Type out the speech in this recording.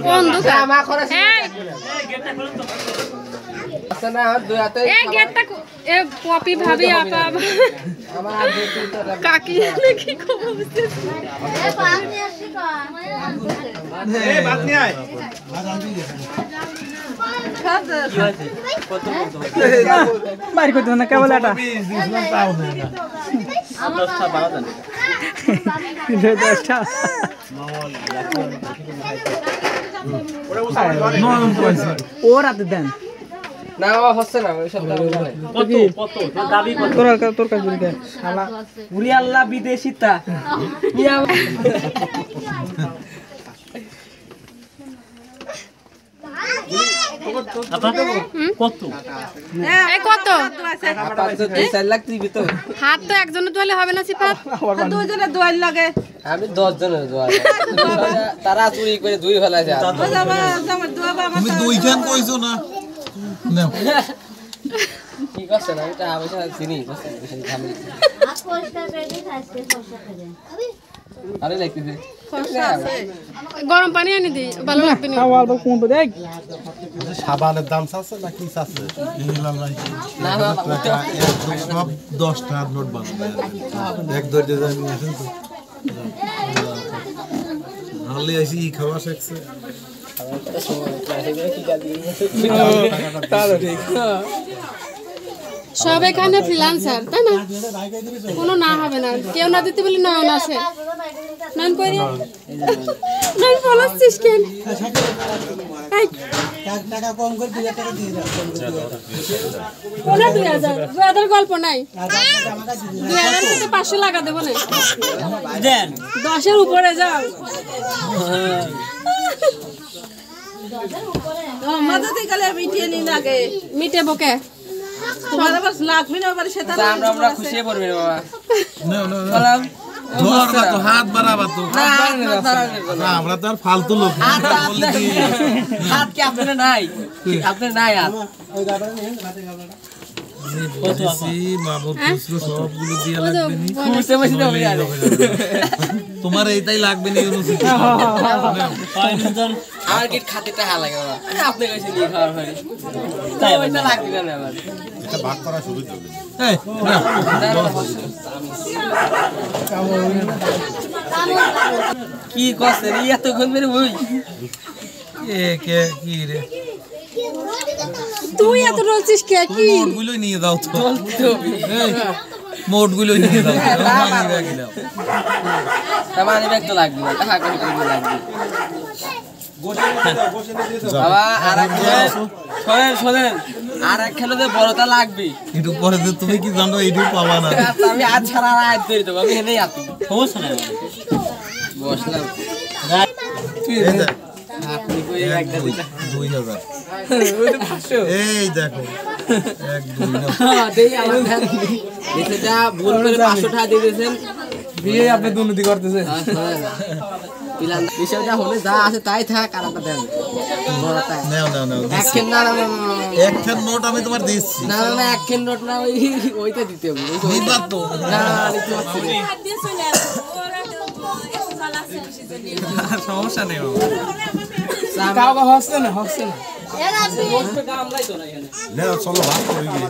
কোন দোকান আমা খরচ আছে না দুই হাতে এই গেটটা এ পপি ভাবি আপা আমার হাত দিয়ে কাকি নাকি খুব বুঝতে এ বাত নিয়ে আসি কা এ বাত নিয়ে আয় বাইর করতে না কেবল এটা আমার 10টা 12 জানি 10টা ও রাতে দেন না হচ্ছে না ওই সব কত তোর দাবি কত তোর কাছে দিকে শালা উরি আল্লাহ বিদেশিতা ইয়া কত এই কত চার লাখ দিবি তো হাত তো একজনে ধোয়ালে হবে না সিফাত দুজনে ধোয়াল লাগে আমি 10 জনের দোয়া তারা চুরি করে দুই ফেলাইছে তুমি দুইখান কইছো না নাও কি করছ না এটা আবেশা চিনি বেশি ঝামেলা আজ পরিষ্কার করে দিই আজকে ফসা করে আরে লাগতেছে গরম পানি আনি দি ভালো লাগবে না খাওয়া অল্প কোন দেখ সাবানের দাম আছে না কি আছে না না সব 10 টাকার নোট বানাবে এক ধরে যাই নিয়েছেন তো হালে এসে খাওয়া শিখছে তাহলে ঠিক সব এখানে ফ্রিল্যান্সার তাই না কোনো না হবে না কেউ না দিতে বলে নয়ন আছে নয়ন কইরে নয়ন বলছিস কেন টাকা কম করে 2000 টাকা দিয়ে দাও ওনা 2000 গল্প নাই 2000 থেকে 500 লাগা দেব না দেন 10 এর উপরে যাও মাথাতে গেলে মিটিয়ে নি লাগে মিটে বকে তোমার আবার লাগবে না আবার সেটা আমরা খুশি পড়বে রে বাবা না না না বললাম ধরবা তো হাত বাড়াবা তো না আমরা তো আর ফালতু লোক না বলি কি হাত কি আপনার নাই আপনার নাই হাত বলছি মাবুর খুচরো সবগুলো দিয়া লাগবে নি খুশি বসে যাবে তোমার এইটাই লাগবে নি ইউনিভার্সিটি আর কি খাতে টাকা লাগে বাবা আপনি কইছেন নিয়ে খাওয়ার পরে তাই ওইটা লাগবে না আমার এটা ভাগ করা সুবিধা হবে এই কি করছে রে এত কোন মেরে বই কে কি রে তুই এত রলছিস কে কি মোটগুলো নিয়ে দাও তো এই মোটগুলো নিয়ে দাও মানি ব্যাগ দাও তামানি ব্যাগ তো লাগবে টাকা কই কই লাগবে বাবা শোনেন আর এক খেলোতে বড়টা লাগবে একটু পরে তো তুমি কি জানো এইটু পাবা না আমি আজ ছাড়া আজ ধরে দেবো আমি হেনেই আছি সমস্যা নাই বসলাম এই দেখ আপনি কই একটা 2000 এই দেখো 1 2 হ্যাঁ দেই আমার ধ্যান এটা ভুল করে 500 টাকা দিয়ে দিয়েছেন বিয়ে আপনি দুর্নীতি করতেছেন পিলান বিষয়টা হলে যা আছে তাই থাক আর আপনি দেন বড়টা নাও নাও নাও এক কেন না একটা নোট আমি তোমার দিচ্ছি না না এক কেন নোট না ওইটা দিতে হবে নিবা তো না নিতে পারছি সমস্যা নেই কাউকে হচ্ছে না এরা না চলো ভাগ করে গিয়ে